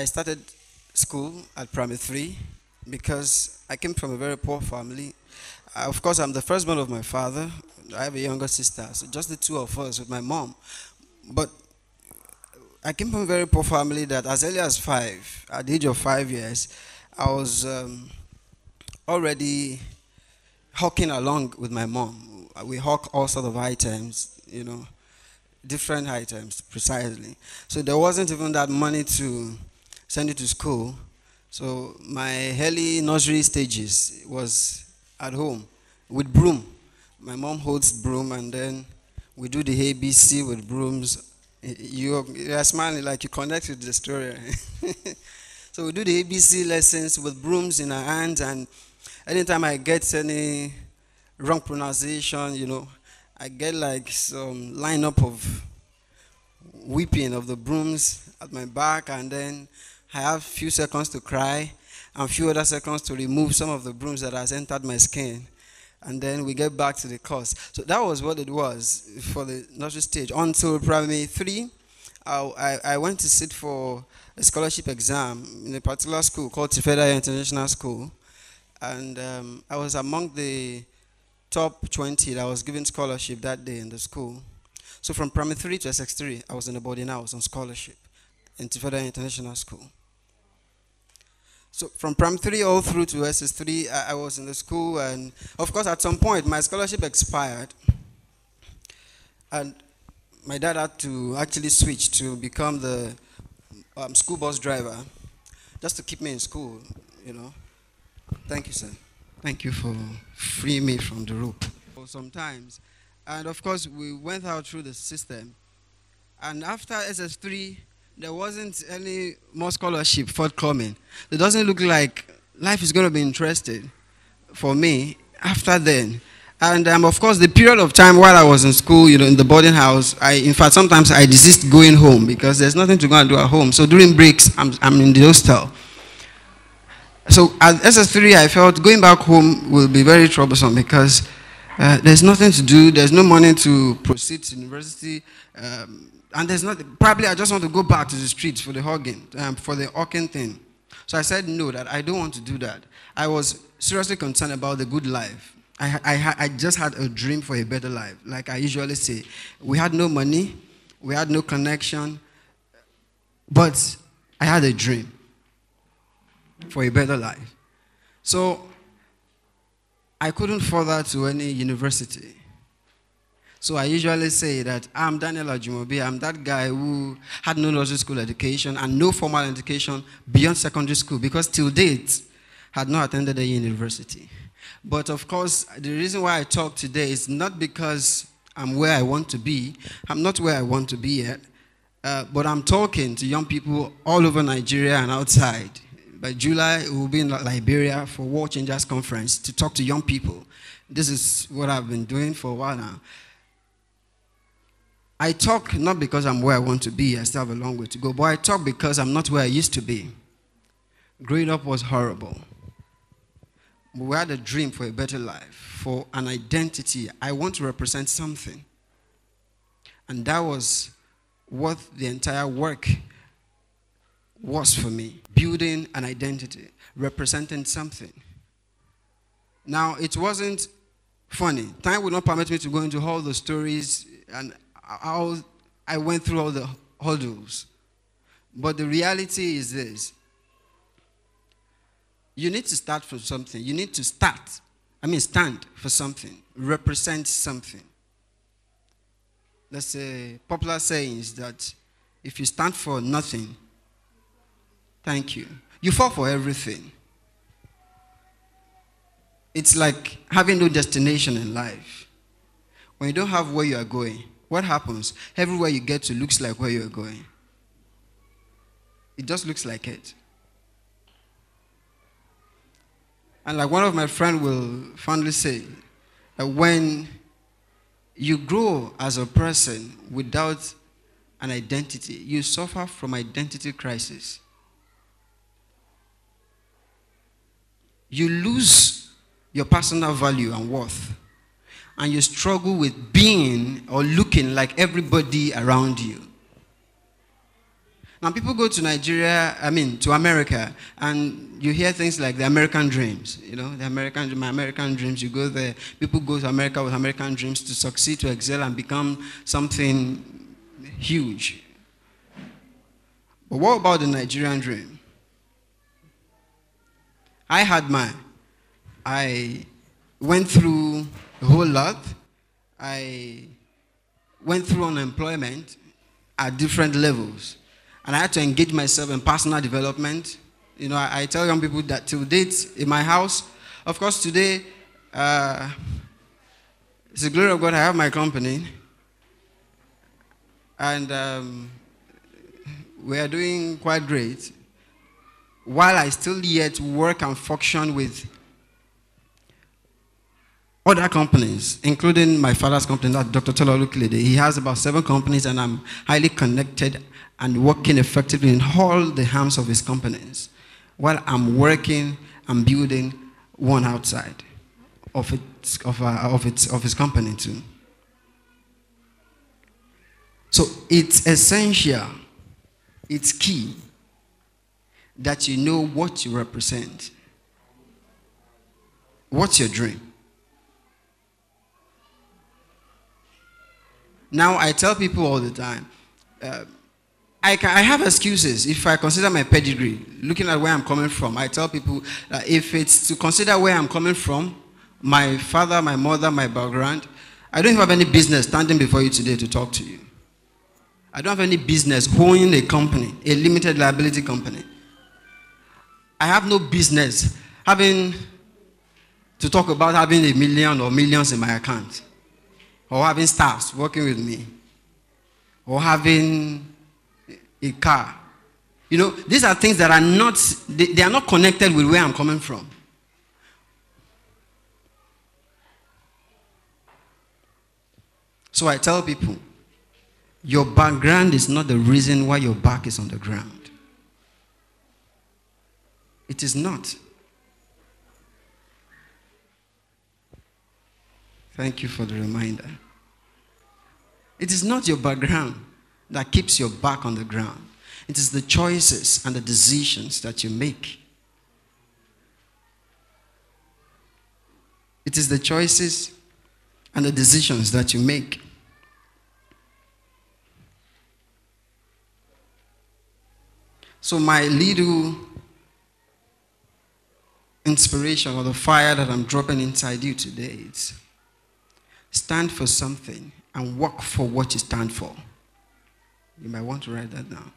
I started school at primary three because I came from a very poor family. Of course, I'm the firstborn of my father. I have a younger sister, so just the two of us with my mom. But I came from a very poor family that as early as five, at the age of 5 years, I was already hawking along with my mom. We hawk all sort of items, different items precisely. So there wasn't even that money to send you to school. So my early nursery stages was at home with broom. My mom holds broom and then we do the ABC with brooms. You're smiling like you connect with the story. So we do the ABC lessons with brooms in our hands, and anytime I get any wrong pronunciation, I get like some lineup of whipping of the brooms at my back, and then I have few seconds to cry and few other seconds to remove some of the brooms that has entered my skin, and then we get back to the course. So that was what it was for the nursery stage. Until primary three, I went to sit for a scholarship exam in a particular school called Tifeda International School, and I was among the top 20 that was given scholarship that day in the school. So from primary 3 to SS3, I was in the boarding house on scholarship in Tifeda International School. So from primary 3 all through to SS3, I was in the school, and of course at some point my scholarship expired, and my dad had to actually switch to become the school bus driver just to keep me in school, Thank you, sir. Thank you for freeing me from the rope. Sometimes. And of course, we went out through the system. And after SS3, there wasn't any more scholarship forthcoming. It doesn't look like life is going to be interesting for me after then. And of course, the period of time while I was in school, in the boarding house, in fact, sometimes I desist going home because there's nothing to go and do at home. So during breaks, I'm in the hostel. So at SS3, I felt going back home will be very troublesome because there's nothing to do, there's no money to proceed to university, and there's not, probably I just want to go back to the streets for the hugging, for the hawking thing. So I said no, that I don't want to do that. I was seriously concerned about the good life. I just had a dream for a better life. Like I usually say, we had no money, we had no connection, but I had a dream for a better life. So I couldn't further to any university. So I usually say that I'm Daniel Ajumobi. I'm that guy who had no nursery school education and no formal education beyond secondary school, because till date had not attended a university. But of course, the reason why I talk today is not because I'm where I want to be. I'm not where I want to be yet. But I'm talking to young people all over Nigeria and outside. By July, we'll be in Liberia for World Changers Conference to talk to young people. This is what I've been doing for a while now. I talk not because I'm where I want to be, I still have a long way to go, but I talk because I'm not where I used to be. Growing up was horrible. We had a dream for a better life, for an identity. I want to represent something. And that was what the entire work was for me. Building an identity, representing something. Now, it wasn't funny. Time would not permit me to go into all the stories and how I went through all the hurdles. But the reality is this. You need to start from something. You need to stand for something, represent something. There's a popular saying is that if you stand for nothing, thank you, you fall for everything. It's like having no destination in life. When you don't have where you are going, what happens? Everywhere you get to looks like where you are going. It just looks like it. And like one of my friends will fondly say, that when you grow as a person without an identity, you suffer from identity crisis. You lose your personal value and worth, and you struggle with being or looking like everybody around you. Now people go to Nigeria, to America, and you hear things like the American dreams. My American dreams, you go there, people go to America with American dreams to succeed, to excel, and become something huge. But what about the Nigerian dream? I had mine. I went through a whole lot. I went through unemployment at different levels. And I had to engage myself in personal development. I tell young people that till date in my house, of course today, it's the glory of God, I have my company. And we are doing quite great. While I still yet work and function with other companies, including my father's company, that's Dr. Tolo Luklede. He has about 7 companies, and I'm highly connected and working effectively in all the arms of his companies, while I'm working and building one outside of his company too. So it's essential, it's key that you know what you represent. What's your dream? Now, I tell people all the time, I have excuses if I consider my pedigree, looking at where I'm coming from. I tell people that if it's to consider where I'm coming from, my father, my mother, my background, I don't have any business standing before you today to talk to you. I don't have any business owning a company, a limited liability company. I have no business having to talk about having a million or millions in my account, or having staffs working with me, or having a car. These are things that are not, they are not connected with where I'm coming from. So I tell people, your background is not the reason why your back is on the ground. It is not. Thank you for the reminder. It is not your background that keeps your back on the ground. It is the choices and the decisions that you make. It is the choices and the decisions that you make. So my little inspiration, or the fire that I'm dropping inside you today, is stand for something and work for what you stand for. You might want to write that down.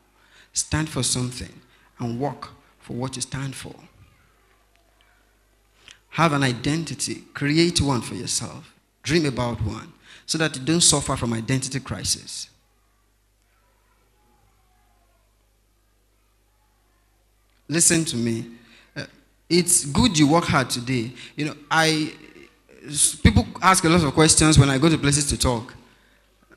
Stand for something and work for what you stand for. Have an identity. Create one for yourself. Dream about one so that you don't suffer from identity crisis. Listen to me. It's good you work hard today. People ask a lot of questions when I go to places to talk.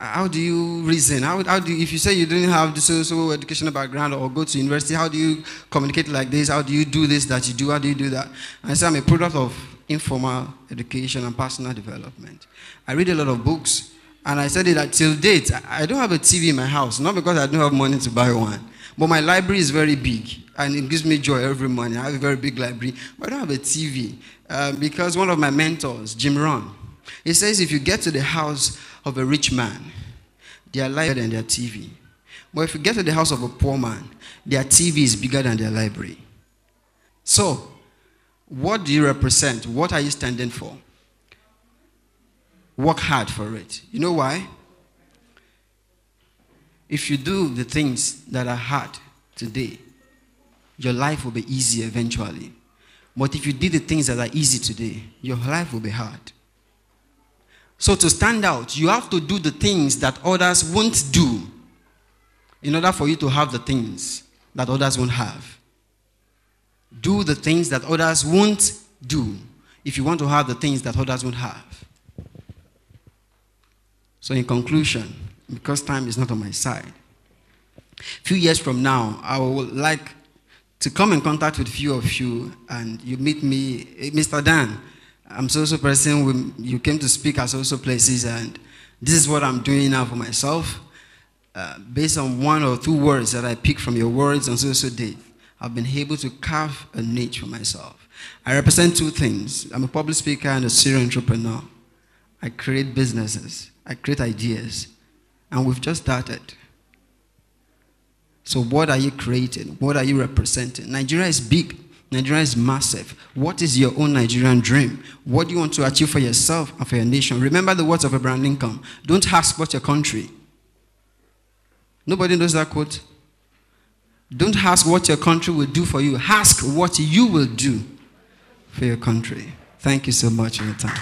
How do you reason? How do you, if you say you didn't have the social educational background or go to university, how do you communicate like this? How do you do this that you do? How do you do that? And I say I'm a product of informal education and personal development. I read a lot of books, and I said that till date, I don't have a TV in my house, not because I don't have money to buy one, but my library is very big, and it gives me joy every morning. I have a very big library, but I don't have a TV, because one of my mentors, Jim Rohn, he says if you get to the house of a rich man, their library is bigger than their TV. But if you get to the house of a poor man, their TV is bigger than their library. So, what do you represent? What are you standing for? Work hard for it. You know why? If you do the things that are hard today, your life will be easy eventually. But if you did the things that are easy today, your life will be hard. So to stand out, you have to do the things that others won't do in order for you to have the things that others won't have. Do the things that others won't do if you want to have the things that others won't have. So in conclusion, because time is not on my side, a few years from now, I would like to come in contact with a few of you, and you meet me, Mr. Dan. I'm so person. You came to speak at so places, and this is what I'm doing now for myself. based on one or two words that I pick from your words on so day, I've been able to carve a niche for myself. I represent two things. I'm a public speaker and a serial entrepreneur. I create businesses. I create ideas. And we've just started. So what are you creating? What are you representing? Nigeria is big. Nigeria is massive. What is your own Nigerian dream? What do you want to achieve for yourself and for your nation? Remember the words of Abraham Lincoln. Don't ask what your country. Nobody knows that quote. Don't ask what your country will do for you. Ask what you will do for your country. Thank you so much for your time.